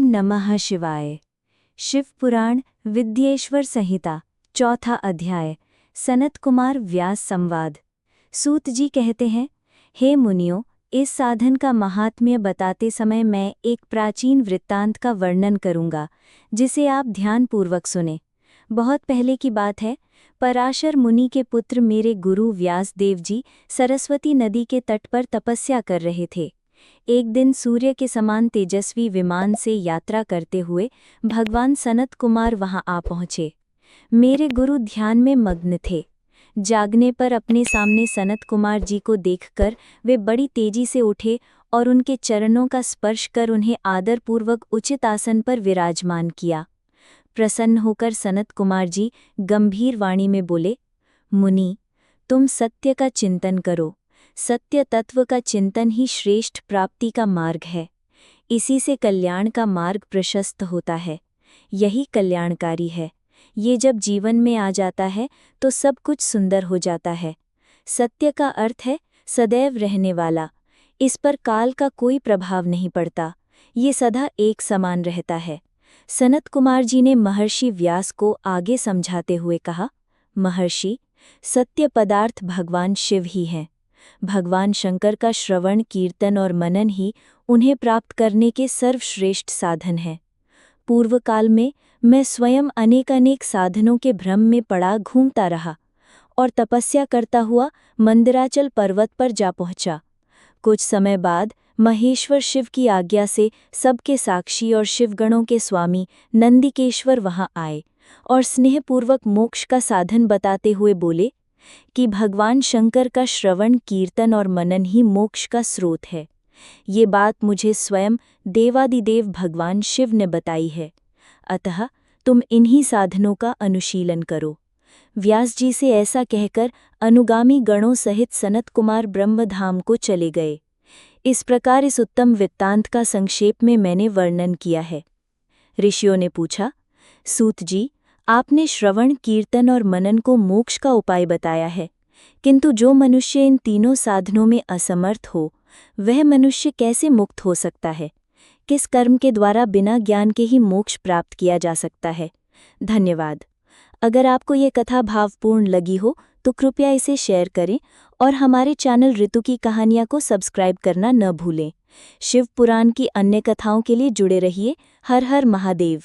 नमः शिवाय। शिव पुराण विद्येश्वर संहिता चौथा अध्याय। सनत कुमार व्यास संवाद। सूत जी कहते हैं, हे मुनियों, इस साधन का महात्म्य बताते समय मैं एक प्राचीन वृत्तांत का वर्णन करूंगा, जिसे आप ध्यानपूर्वक सुने। बहुत पहले की बात है। पराशर मुनि के पुत्र मेरे गुरु व्यास देव जी सरस्वती नदी के तट पर तपस्या कर रहे थे। एक दिन सूर्य के समान तेजस्वी विमान से यात्रा करते हुए भगवान सनत कुमार वहां आ पहुंचे। मेरे गुरु ध्यान में मग्न थे। जागने पर अपने सामने सनत कुमार जी को देखकर वे बड़ी तेजी से उठे और उनके चरणों का स्पर्श कर उन्हें आदरपूर्वक उचित आसन पर विराजमान किया। प्रसन्न होकर सनत कुमार जी गंभीर वाणी में बोले, मुनि, तुम सत्य का चिंतन करो। सत्य तत्व का चिंतन ही श्रेष्ठ प्राप्ति का मार्ग है। इसी से कल्याण का मार्ग प्रशस्त होता है। यही कल्याणकारी है। ये जब जीवन में आ जाता है तो सब कुछ सुंदर हो जाता है। सत्य का अर्थ है सदैव रहने वाला। इस पर काल का कोई प्रभाव नहीं पड़ता। ये सदा एक समान रहता है। सनत कुमार जी ने महर्षि व्यास को आगे समझाते हुए कहा, महर्षि, सत्य पदार्थ भगवान शिव ही हैं। भगवान शंकर का श्रवण, कीर्तन और मनन ही उन्हें प्राप्त करने के सर्वश्रेष्ठ साधन हैं। पूर्व काल में मैं स्वयं अनेक साधनों के भ्रम में पड़ा घूमता रहा और तपस्या करता हुआ मंदराचल पर्वत पर जा पहुंचा। कुछ समय बाद महेश्वर शिव की आज्ञा से सबके साक्षी और शिवगणों के स्वामी नंदिकेश्वर वहां आए और स्नेहपूर्वक मोक्ष का साधन बताते हुए बोले कि भगवान शंकर का श्रवण, कीर्तन और मनन ही मोक्ष का स्रोत है। ये बात मुझे स्वयं देवादिदेव भगवान शिव ने बताई है। अतः तुम इन्हीं साधनों का अनुशीलन करो। व्यास जी से ऐसा कहकर अनुगामी गणों सहित सनत कुमार ब्रह्मधाम को चले गए। इस प्रकार इस उत्तम वृत्तांत का संक्षेप में मैंने वर्णन किया है। ऋषियों ने पूछा, सूत जी, आपने श्रवण, कीर्तन और मनन को मोक्ष का उपाय बताया है, किंतु जो मनुष्य इन तीनों साधनों में असमर्थ हो, वह मनुष्य कैसे मुक्त हो सकता है? किस कर्म के द्वारा बिना ज्ञान के ही मोक्ष प्राप्त किया जा सकता है? धन्यवाद। अगर आपको ये कथा भावपूर्ण लगी हो तो कृपया इसे शेयर करें और हमारे चैनल ऋतु की कहानियाँ को सब्सक्राइब करना न भूलें। शिव पुराण की अन्य कथाओं के लिए जुड़े रहिए। हर हर महादेव।